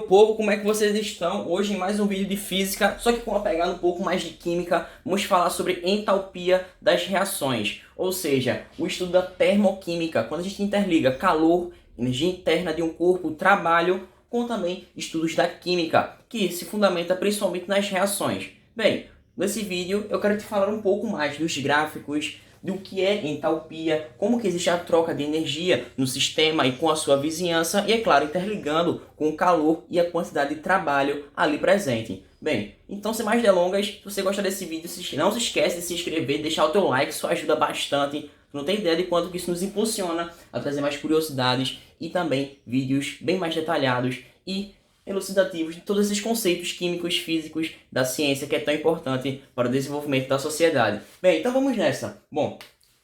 povo, como é que vocês estão? Hoje em mais um vídeo de física, só que com uma pegada um pouco mais de química. Vamos falar sobre entalpia das reações, ou seja, o estudo da termoquímica, quando a gente interliga calor, energia interna de um corpo, trabalho, com também estudos da química, que se fundamenta principalmente nas reações. Bem, nesse vídeo eu quero te falar um pouco mais dos gráficos, do que é entalpia, como que existe a troca de energia no sistema e com a sua vizinhança, e é claro, interligando com o calor e a quantidade de trabalho ali presente. Bem, então sem mais delongas, se você gostar desse vídeo, não se esquece de se inscrever, deixar o teu like, isso ajuda bastante. Não tem ideia de quanto que isso nos impulsiona a trazer mais curiosidades e também vídeos bem mais detalhados e elucidativos de todos esses conceitos químicos, físicos da ciência que é tão importante para o desenvolvimento da sociedade. Bem, então vamos nessa. Bom,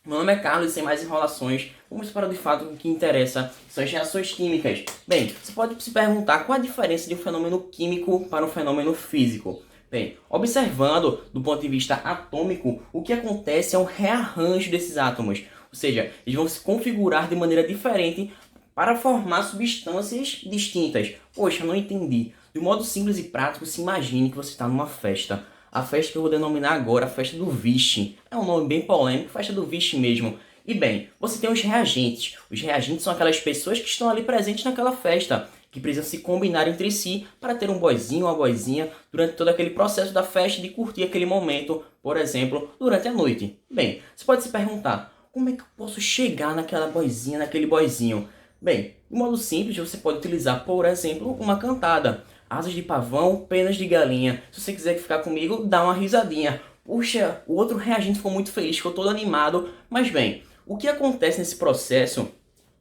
meu nome é Carlos e sem mais enrolações, vamos para de fato o que interessa, que são as reações químicas. Bem, você pode se perguntar qual a diferença de um fenômeno químico para um fenômeno físico. Bem, observando do ponto de vista atômico, o que acontece é um rearranjo desses átomos, ou seja, eles vão se configurar de maneira diferente para formar substâncias distintas. Poxa, não entendi. De um modo simples e prático, se imagine que você está numa festa. A festa que eu vou denominar agora, a festa do Vixe. É um nome bem polêmico, festa do Vixe mesmo. E bem, você tem os reagentes. Os reagentes são aquelas pessoas que estão ali presentes naquela festa, que precisam se combinar entre si para ter um boizinho ou uma boizinha durante todo aquele processo da festa, de curtir aquele momento, por exemplo, durante a noite. Bem, você pode se perguntar, como é que eu posso chegar naquela boizinha, naquele boizinho? Bem, de modo simples, você pode utilizar, por exemplo, uma cantada. Asas de pavão, penas de galinha. Se você quiser ficar comigo, dá uma risadinha. Puxa, o outro reagente ficou muito feliz, ficou todo animado. Mas bem, o que acontece nesse processo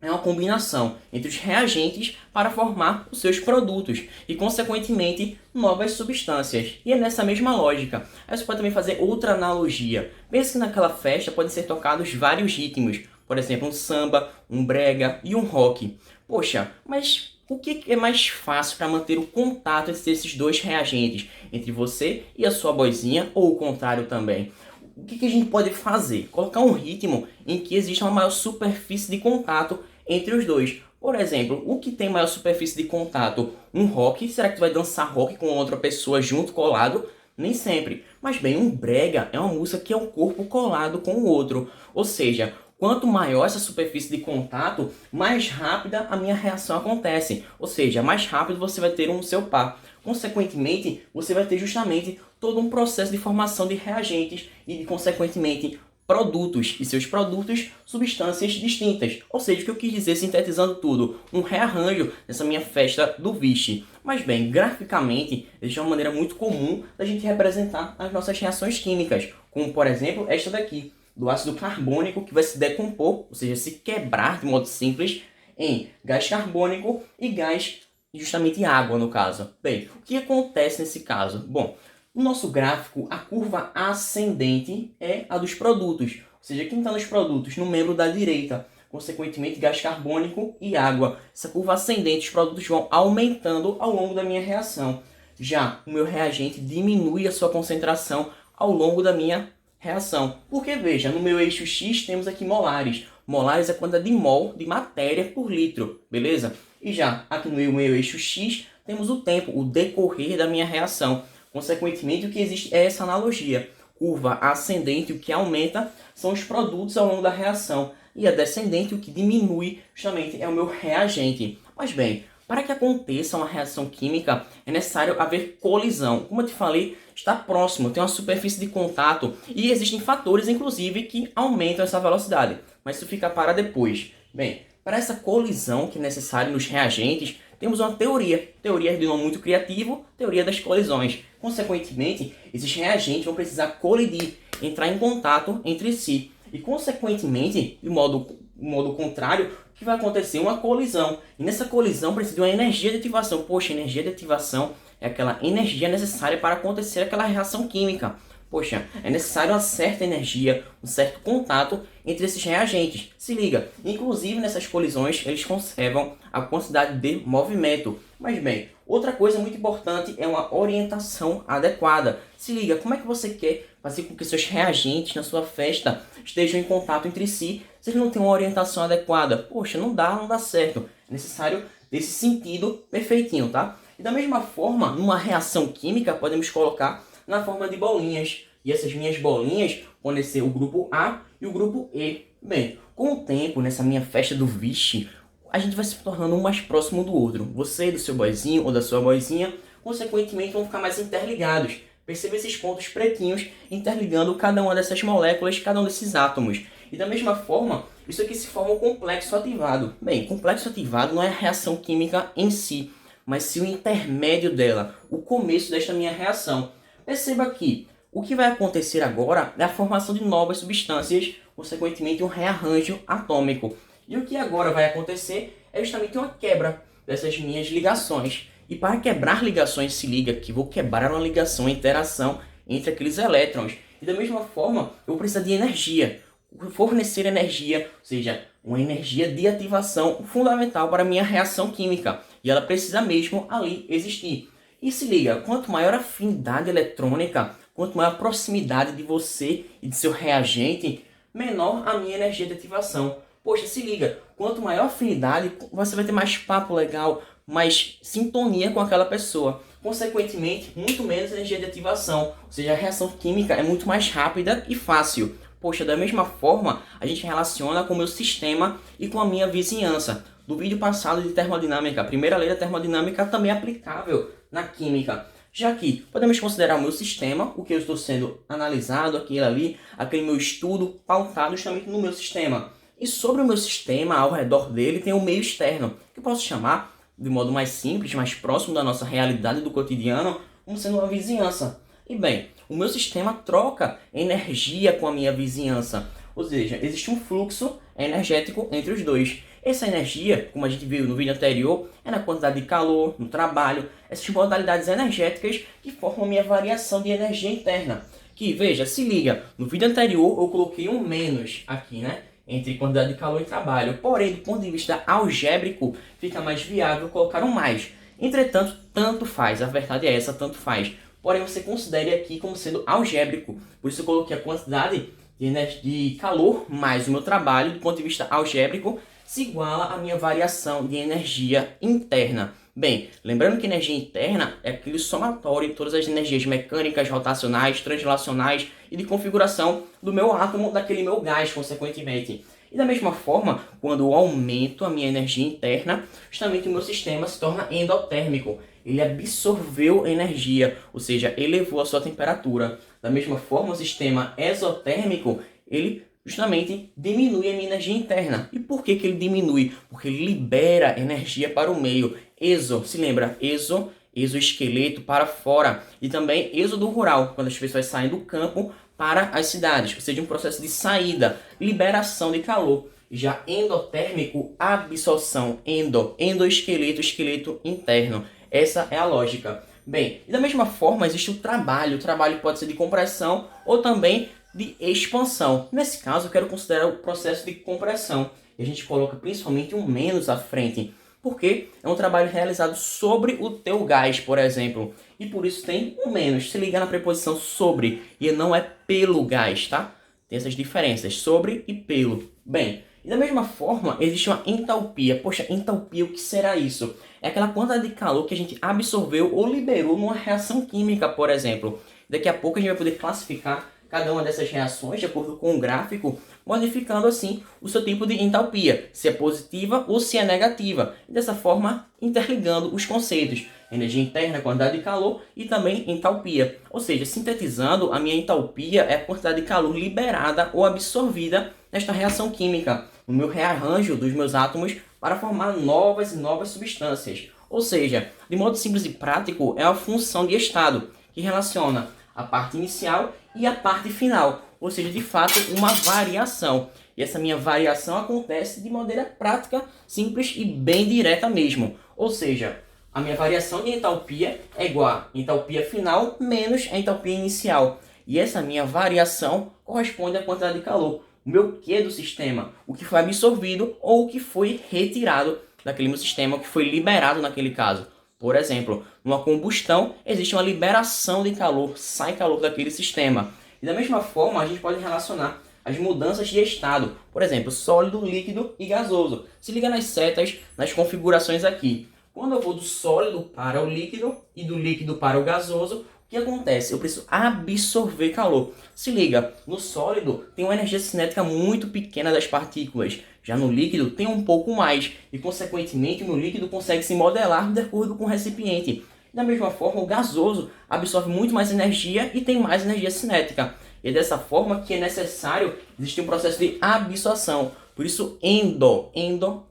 é uma combinação entre os reagentes para formar os seus produtos e, consequentemente, novas substâncias. E é nessa mesma lógica. Aí você pode também fazer outra analogia. Pense que naquela festa podem ser tocados vários ritmos. Por exemplo, um samba, um brega e um rock. Poxa, mas o que é mais fácil para manter o contato entre esses dois reagentes? Entre você e a sua boizinha, ou o contrário também? O que a gente pode fazer? Colocar um ritmo em que exista uma maior superfície de contato entre os dois. Por exemplo, o que tem maior superfície de contato? Um rock? Será que tu vai dançar rock com outra pessoa junto, colado? Nem sempre. Mas bem, um brega é uma música que é um corpo colado com o outro. Ou seja, quanto maior essa superfície de contato, mais rápida a minha reação acontece. Ou seja, mais rápido você vai ter um seu par. Consequentemente, você vai ter justamente todo um processo de formação de reagentes e, consequentemente, produtos. E seus produtos, substâncias distintas. Ou seja, o que eu quis dizer, sintetizando tudo, um rearranjo nessa minha festa do Vixe. Mas bem, graficamente, existe uma maneira muito comum da gente representar as nossas reações químicas. Como, por exemplo, esta daqui, do ácido carbônico, que vai se decompor, ou seja, se quebrar de modo simples, em gás carbônico e gás, justamente água no caso. Bem, o que acontece nesse caso? Bom, no nosso gráfico, a curva ascendente é a dos produtos, ou seja, quem está nos produtos? No membro da direita, consequentemente gás carbônico e água. Essa curva ascendente, os produtos vão aumentando ao longo da minha reação. Já o meu reagente diminui a sua concentração ao longo da minha reação. Porque, veja, no meu eixo X temos aqui molares. Molares é a quantidade de mol de matéria por litro, beleza? E já aqui no meu eixo X temos o tempo, o decorrer da minha reação. Consequentemente, o que existe é essa analogia. Curva ascendente, o que aumenta, são os produtos ao longo da reação. E a descendente, o que diminui, justamente, é o meu reagente. Mas bem, para que aconteça uma reação química, é necessário haver colisão. Como eu te falei, está próximo, tem uma superfície de contato e existem fatores, inclusive, que aumentam essa velocidade. Mas isso fica para depois. Bem, para essa colisão que é necessária nos reagentes, temos uma teoria. Teoria de nome muito criativo, teoria das colisões. Consequentemente, esses reagentes vão precisar colidir, entrar em contato entre si. E, consequentemente, de modo contrário, o que vai acontecer? Uma colisão. E nessa colisão precisa de uma energia de ativação. Poxa, energia de ativação é aquela energia necessária para acontecer aquela reação química. Poxa, é necessário uma certa energia, um certo contato entre esses reagentes. Se liga, inclusive nessas colisões eles conservam a quantidade de movimento. Mas bem, outra coisa muito importante é uma orientação adequada. Se liga, como é que você quer fazer com que seus reagentes na sua festa estejam em contato entre si se eles não têm uma orientação adequada? Poxa, não dá certo. É necessário desse sentido perfeitinho, tá? E da mesma forma, numa reação química, podemos colocar na forma de bolinhas. E essas minhas bolinhas podem ser o grupo A e o grupo E. Bem, com o tempo, nessa minha festa do vixe, a gente vai se tornando um mais próximo do outro. Você do seu boyzinho ou da sua boyzinha, consequentemente, vão ficar mais interligados. Perceba esses pontos pretinhos interligando cada uma dessas moléculas, cada um desses átomos. E da mesma forma, isso aqui se forma um complexo ativado. Bem, complexo ativado não é a reação química em si, mas sim o intermédio dela, o começo desta minha reação. Perceba que o que vai acontecer agora é a formação de novas substâncias, consequentemente um rearranjo atômico. E o que agora vai acontecer é justamente uma quebra dessas minhas ligações. E para quebrar ligações, se liga que vou quebrar uma ligação, uma interação entre aqueles elétrons. E da mesma forma, eu vou precisar de energia. Fornecer energia, ou seja, uma energia de ativação fundamental para a minha reação química. E ela precisa mesmo ali existir. E se liga, quanto maior a afinidade eletrônica, quanto maior a proximidade de você e de seu reagente, menor a minha energia de ativação. Poxa, se liga, quanto maior a afinidade, você vai ter mais papo legal, mais sintonia com aquela pessoa. Consequentemente, muito menos energia de ativação. Ou seja, a reação química é muito mais rápida e fácil. Poxa, da mesma forma, a gente relaciona com o meu sistema e com a minha vizinhança. Do vídeo passado de termodinâmica, a primeira lei da termodinâmica também é aplicável na química. Já que podemos considerar o meu sistema, o que eu estou sendo analisado, aquele ali, aquele meu estudo pautado justamente no meu sistema. E sobre o meu sistema, ao redor dele, tem o meio externo, que eu posso chamar, de modo mais simples, mais próximo da nossa realidade do cotidiano, como sendo uma vizinhança. E bem, o meu sistema troca energia com a minha vizinhança. Ou seja, existe um fluxo energético entre os dois. Essa energia, como a gente viu no vídeo anterior, é na quantidade de calor, no trabalho, essas modalidades energéticas que formam a minha variação de energia interna. Que, veja, se liga, no vídeo anterior eu coloquei um menos aqui, né? Entre quantidade de calor e trabalho. Porém, do ponto de vista algébrico, fica mais viável colocar um mais. Entretanto, tanto faz. A verdade é essa, tanto faz. Porém, você considere aqui como sendo algébrico. Por isso eu coloquei a quantidade de calor mais o meu trabalho, do ponto de vista algébrico, se iguala à minha variação de energia interna. Bem, lembrando que energia interna é aquele somatório de todas as energias mecânicas, rotacionais, translacionais e de configuração do meu átomo, daquele meu gás, consequentemente. E da mesma forma, quando eu aumento a minha energia interna, justamente o meu sistema se torna endotérmico. Ele absorveu energia, ou seja, elevou a sua temperatura. Da mesma forma, o sistema exotérmico, ele justamente diminui a minha energia interna. E por que ele diminui? Porque ele libera energia para o meio. Exo, se lembra? Exoesqueleto para fora. E também êxodo rural, quando as pessoas saem do campo para as cidades. Ou seja, um processo de saída, liberação de calor. Já endotérmico, absorção. Endoesqueleto, esqueleto interno. Essa é a lógica. Bem, e da mesma forma existe o trabalho. O trabalho pode ser de compressão ou também de expansão. Nesse caso, eu quero considerar o processo de compressão. E a gente coloca principalmente um menos à frente, porque é um trabalho realizado sobre o teu gás, por exemplo. E por isso tem um menos. Se ligar na preposição sobre, e não é pelo gás, tá? Tem essas diferenças, sobre e pelo. Bem, e da mesma forma, existe uma entalpia. Poxa, entalpia, o que será isso? É aquela quantidade de calor que a gente absorveu ou liberou numa reação química, por exemplo. Daqui a pouco a gente vai poder classificar cada uma dessas reações de acordo com o gráfico, modificando assim o seu tipo de entalpia, se é positiva ou se é negativa. E dessa forma, interligando os conceitos, energia interna, quantidade de calor e também entalpia. Ou seja, sintetizando, a minha entalpia é a quantidade de calor liberada ou absorvida nesta reação química, no meu rearranjo dos meus átomos para formar novas e novas substâncias. Ou seja, de modo simples e prático, é a função de estado, que relaciona a parte inicial e a parte final, ou seja, de fato, uma variação. E essa minha variação acontece de maneira prática, simples e bem direta mesmo. Ou seja, a minha variação de entalpia é igual a entalpia final menos a entalpia inicial. E essa minha variação corresponde à quantidade de calor. O meu Q do sistema, o que foi absorvido ou o que foi retirado daquele meu sistema, o que foi liberado naquele caso. Por exemplo, numa combustão existe uma liberação de calor, sai calor daquele sistema. E da mesma forma a gente pode relacionar as mudanças de estado. Por exemplo, sólido, líquido e gasoso. Se liga nas setas, nas configurações aqui. Quando eu vou do sólido para o líquido e do líquido para o gasoso, o que acontece? Eu preciso absorver calor. Se liga, no sólido tem uma energia cinética muito pequena das partículas. Já no líquido tem um pouco mais e, consequentemente, no líquido consegue se modelar de acordo com o recipiente. Da mesma forma, o gasoso absorve muito mais energia e tem mais energia cinética. E é dessa forma que é necessário existir um processo de absorção. Por isso, endo,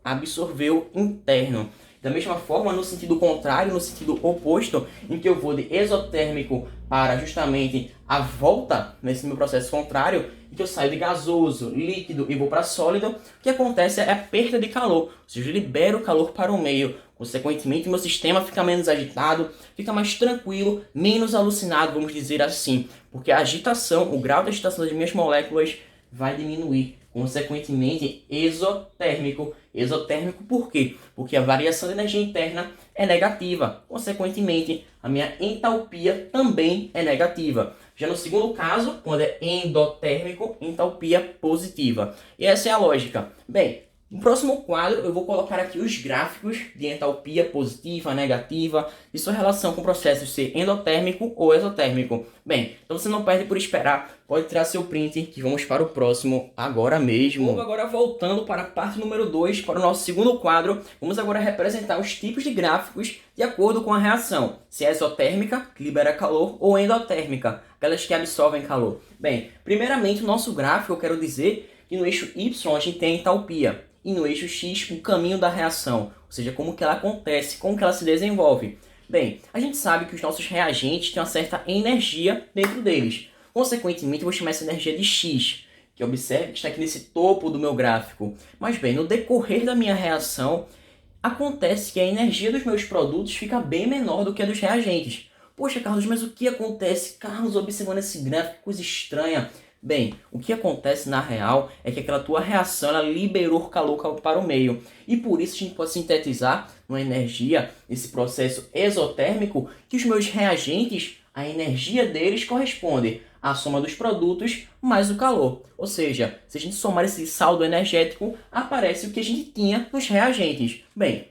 absorveu interno. Da mesma forma, no sentido contrário, no sentido oposto, em que eu vou de exotérmico para justamente a volta, nesse meu processo contrário, em que eu saio de gasoso, líquido e vou para sólido, o que acontece é a perda de calor, ou seja, eu libero calor para o meio. Consequentemente, meu sistema fica menos agitado, fica mais tranquilo, menos alucinado, vamos dizer assim, porque a agitação, o grau de agitação das minhas moléculas vai diminuir. Consequentemente, exotérmico. Exotérmico por quê? Porque a variação de energia interna é negativa. Consequentemente, a minha entalpia também é negativa. Já no segundo caso, quando é endotérmico, entalpia positiva. E essa é a lógica. Bem, no próximo quadro, eu vou colocar aqui os gráficos de entalpia positiva, negativa e sua relação com o processo de ser endotérmico ou exotérmico. Bem, então você não perde por esperar, pode tirar seu print que vamos para o próximo agora mesmo. Agora voltando para a parte número 2, para o nosso segundo quadro, vamos agora representar os tipos de gráficos de acordo com a reação. Se é exotérmica, que libera calor, ou endotérmica, aquelas que absorvem calor. Bem, primeiramente o nosso gráfico, eu quero dizer que no eixo Y a gente tem a entalpia. E no eixo X, o caminho da reação, ou seja, como que ela acontece, como que ela se desenvolve. Bem, a gente sabe que os nossos reagentes têm uma certa energia dentro deles. Consequentemente, eu vou chamar essa energia de X, que observe que está aqui nesse topo do meu gráfico. Mas bem, no decorrer da minha reação, acontece que a energia dos meus produtos fica bem menor do que a dos reagentes. Poxa, Carlos, mas o que acontece? Carlos, observando esse gráfico, coisa estranha. Bem, o que acontece na real é que aquela tua reação ela liberou calor para o meio. E por isso a gente pode sintetizar uma energia, esse processo exotérmico, que os meus reagentes, a energia deles corresponde à soma dos produtos mais o calor. Ou seja, se a gente somar esse saldo energético, aparece o que a gente tinha nos reagentes. Bem,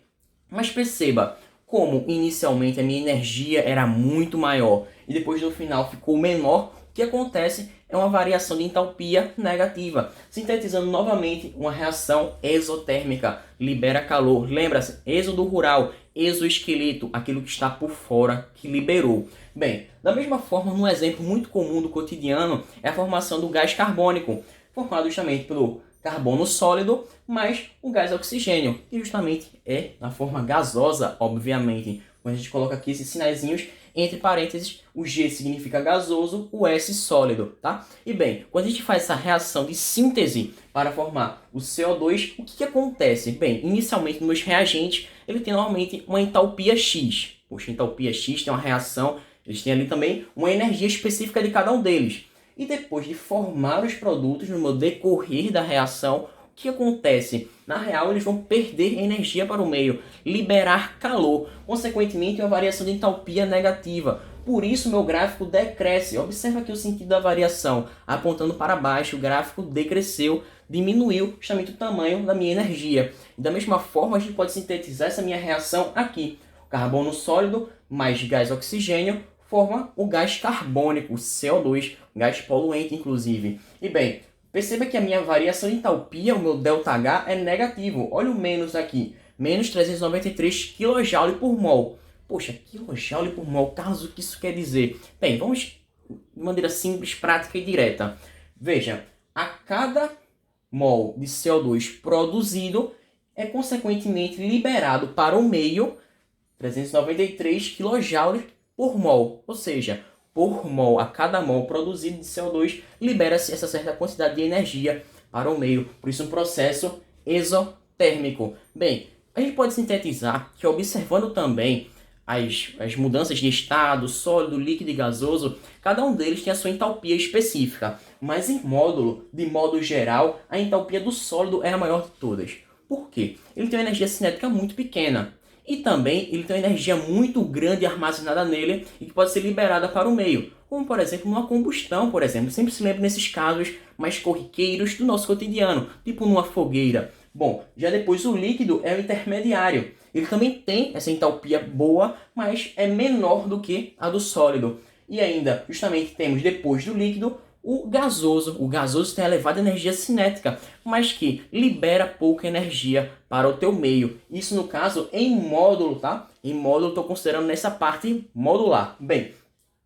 mas perceba, como inicialmente a minha energia era muito maior e depois no final ficou menor, o que acontece é uma variação de entalpia negativa, sintetizando novamente uma reação exotérmica, libera calor. Lembra-se, êxodo rural, exoesqueleto, aquilo que está por fora, que liberou. Bem, da mesma forma, um exemplo muito comum do cotidiano é a formação do gás carbônico, formado justamente pelo carbono sólido mais o gás oxigênio, que justamente é na forma gasosa, obviamente. Quando a gente coloca aqui esses sinaizinhos, entre parênteses, o G significa gasoso, o S sólido, tá? E bem, quando a gente faz essa reação de síntese para formar o CO2, o que acontece? Bem, inicialmente nos reagentes, ele tem normalmente uma entalpia X. Poxa, entalpia X tem uma reação, eles têm ali também uma energia específica de cada um deles. E depois de formar os produtos, no decorrer da reação, o que acontece? Na real, eles vão perder energia para o meio, liberar calor, consequentemente uma variação de entalpia negativa. Por isso, meu gráfico decresce. Observa aqui o sentido da variação, apontando para baixo, o gráfico decresceu, diminuiu justamente o tamanho da minha energia. E da mesma forma, a gente pode sintetizar essa minha reação aqui. O carbono sólido mais gás oxigênio forma o gás carbônico, o CO2, gás poluente inclusive. E bem, perceba que a minha variação de entalpia, o meu ΔH, é negativo. Olha o menos aqui, menos 393 kJ por mol. Poxa, kJ por mol, Carlos, o que isso quer dizer? Bem, vamos de maneira simples, prática e direta. Veja, a cada mol de CO2 produzido é consequentemente liberado para o meio 393 kJ por mol, ou seja, por mol, a cada mol produzido de CO2, libera-se essa certa quantidade de energia para o meio, por isso um processo exotérmico. Bem, a gente pode sintetizar que observando também as mudanças de estado, sólido, líquido e gasoso, cada um deles tem a sua entalpia específica, mas em módulo, de modo geral, a entalpia do sólido é a maior de todas. Por quê? Ele tem uma energia cinética muito pequena. E também ele tem uma energia muito grande armazenada nele e que pode ser liberada para o meio. Como, por exemplo, numa combustão, por exemplo. Sempre se lembra nesses casos mais corriqueiros do nosso cotidiano. Tipo numa fogueira. Bom, já depois o líquido é o intermediário. Ele também tem essa entalpia boa, mas é menor do que a do sólido. E ainda, justamente, temos depois do líquido o gasoso. O gasoso tem elevada energia cinética, mas que libera pouca energia para o teu meio. Isso, no caso, em módulo, tá? Em módulo, estou considerando nessa parte modular. Bem,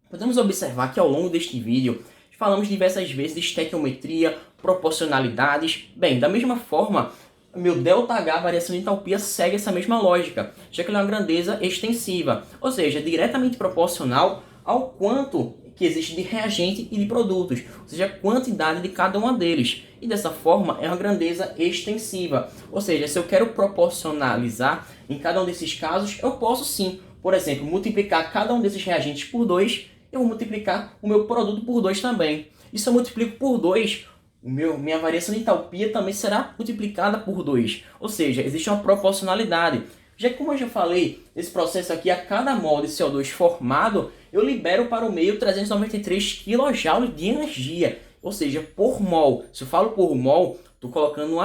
podemos observar que ao longo deste vídeo, falamos diversas vezes de estequiometria, proporcionalidades. Bem, da mesma forma, meu ΔH, variação de entalpia, segue essa mesma lógica, já que ele é uma grandeza extensiva, ou seja, diretamente proporcional ao quanto que existe de reagente e de produtos, ou seja, a quantidade de cada uma deles. E dessa forma é uma grandeza extensiva, ou seja, se eu quero proporcionalizar em cada um desses casos, eu posso sim, por exemplo, multiplicar cada um desses reagentes por 2, eu vou multiplicar o meu produto por 2 também. E se eu multiplico por 2, minha variação de entalpia também será multiplicada por 2. Ou seja, existe uma proporcionalidade. Já que, como eu já falei, esse processo aqui, a cada mol de CO2 formado, eu libero para o meio 393 kJ de energia. Ou seja, por mol. Se eu falo por mol, estou colocando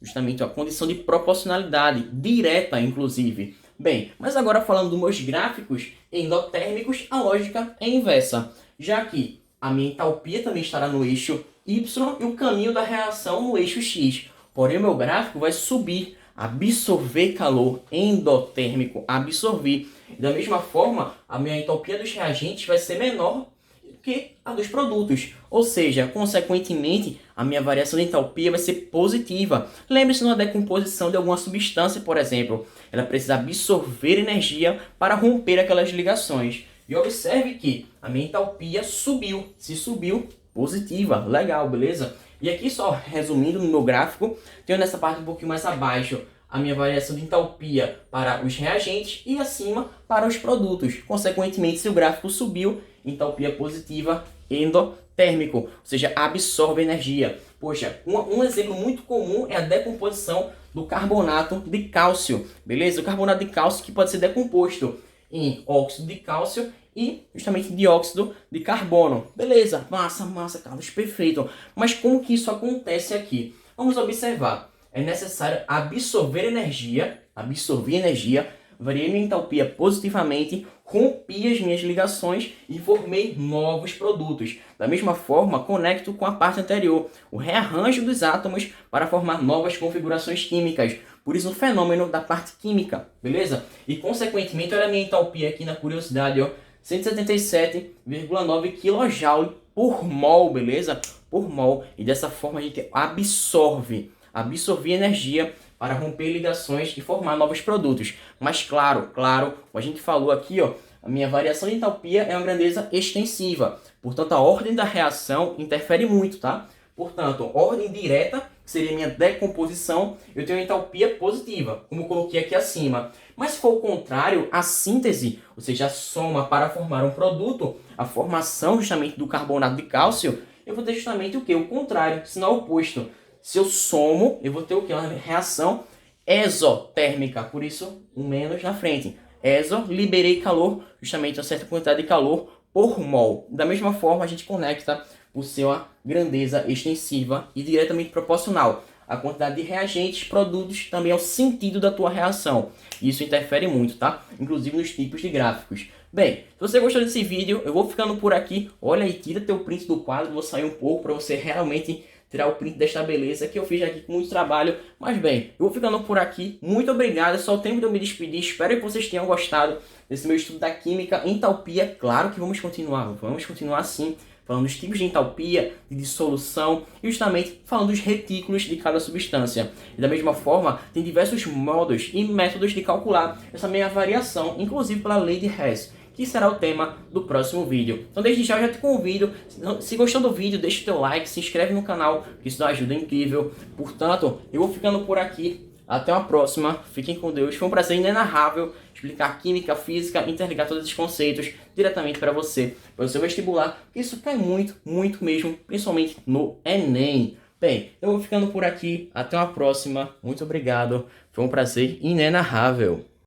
justamente uma condição de proporcionalidade, direta inclusive. Bem, mas agora falando dos meus gráficos endotérmicos, a lógica é inversa. Já que a minha entalpia também estará no eixo Y e o caminho da reação no eixo X. Porém, o meu gráfico vai subir, absorver calor endotérmico, absorver. Da mesma forma, a minha entalpia dos reagentes vai ser menor que a dos produtos. Ou seja, consequentemente, a minha variação de entalpia vai ser positiva. Lembre-se de uma decomposição de alguma substância, por exemplo. Ela precisa absorver energia para romper aquelas ligações. E observe que a minha entalpia subiu. Se subiu, positiva. Legal, beleza? E aqui só resumindo no meu gráfico, tenho nessa parte um pouquinho mais abaixo a minha variação de entalpia para os reagentes e acima para os produtos. Consequentemente, se o gráfico subiu, entalpia positiva endotérmico, ou seja, absorve energia. Poxa, um exemplo muito comum é a decomposição do carbonato de cálcio, beleza? O carbonato de cálcio que pode ser decomposto em óxido de cálcio e justamente dióxido de carbono. Beleza, massa, Carlos, perfeito. Mas como que isso acontece aqui? Vamos observar. É necessário absorver energia, variei minha entalpia positivamente, rompi as minhas ligações e formei novos produtos. Da mesma forma, conecto com a parte anterior, o rearranjo dos átomos para formar novas configurações químicas. Por isso, o fenômeno da parte química, beleza? E, consequentemente, olha a minha entalpia aqui na curiosidade, ó, 177,9 kJ por mol, beleza? Por mol. E dessa forma a gente absorve energia para romper ligações e formar novos produtos. Mas claro, como a gente falou aqui, ó, a minha variação de entalpia é uma grandeza extensiva. Portanto, a ordem da reação interfere muito, tá? Portanto, ordem direta, que seria a minha decomposição, eu tenho entalpia positiva, como eu coloquei aqui acima. Mas se for o contrário, a síntese, ou seja, a soma para formar um produto, a formação justamente do carbonato de cálcio, eu vou ter justamente o quê? O contrário, sinal oposto. Se eu somo, eu vou ter o quê? Uma reação exotérmica, por isso um menos na frente. Exo, liberei calor, justamente uma certa quantidade de calor por mol. Da mesma forma, a gente conecta por ser uma grandeza extensiva e diretamente proporcional. A quantidade de reagentes, produtos, também é o sentido da tua reação. Isso interfere muito, tá? Inclusive nos tipos de gráficos. Bem, se você gostou desse vídeo, eu vou ficando por aqui. Olha aí, tira teu print do quadro, vou sair um pouco para você realmente tirar o print desta beleza que eu fiz aqui com muito trabalho. Mas bem, eu vou ficando por aqui. Muito obrigado, é só o tempo de eu me despedir. Espero que vocês tenham gostado desse meu estudo da química. Entalpia, claro que vamos continuar sim, falando dos tipos de entalpia, de dissolução e justamente falando dos retículos de cada substância. E da mesma forma, tem diversos modos e métodos de calcular essa meia variação, inclusive pela lei de Hess, que será o tema do próximo vídeo. Então desde já eu já te convido, se gostou do vídeo, deixa o teu like, se inscreve no canal, que isso dá uma ajuda incrível. Portanto, eu vou ficando por aqui. Até uma próxima. Fiquem com Deus. Foi um prazer inenarrável explicar química, física, interligar todos esses conceitos diretamente para você, para o seu vestibular. Isso cai muito mesmo, principalmente no Enem. Bem, eu vou ficando por aqui. Até uma próxima. Muito obrigado. Foi um prazer inenarrável.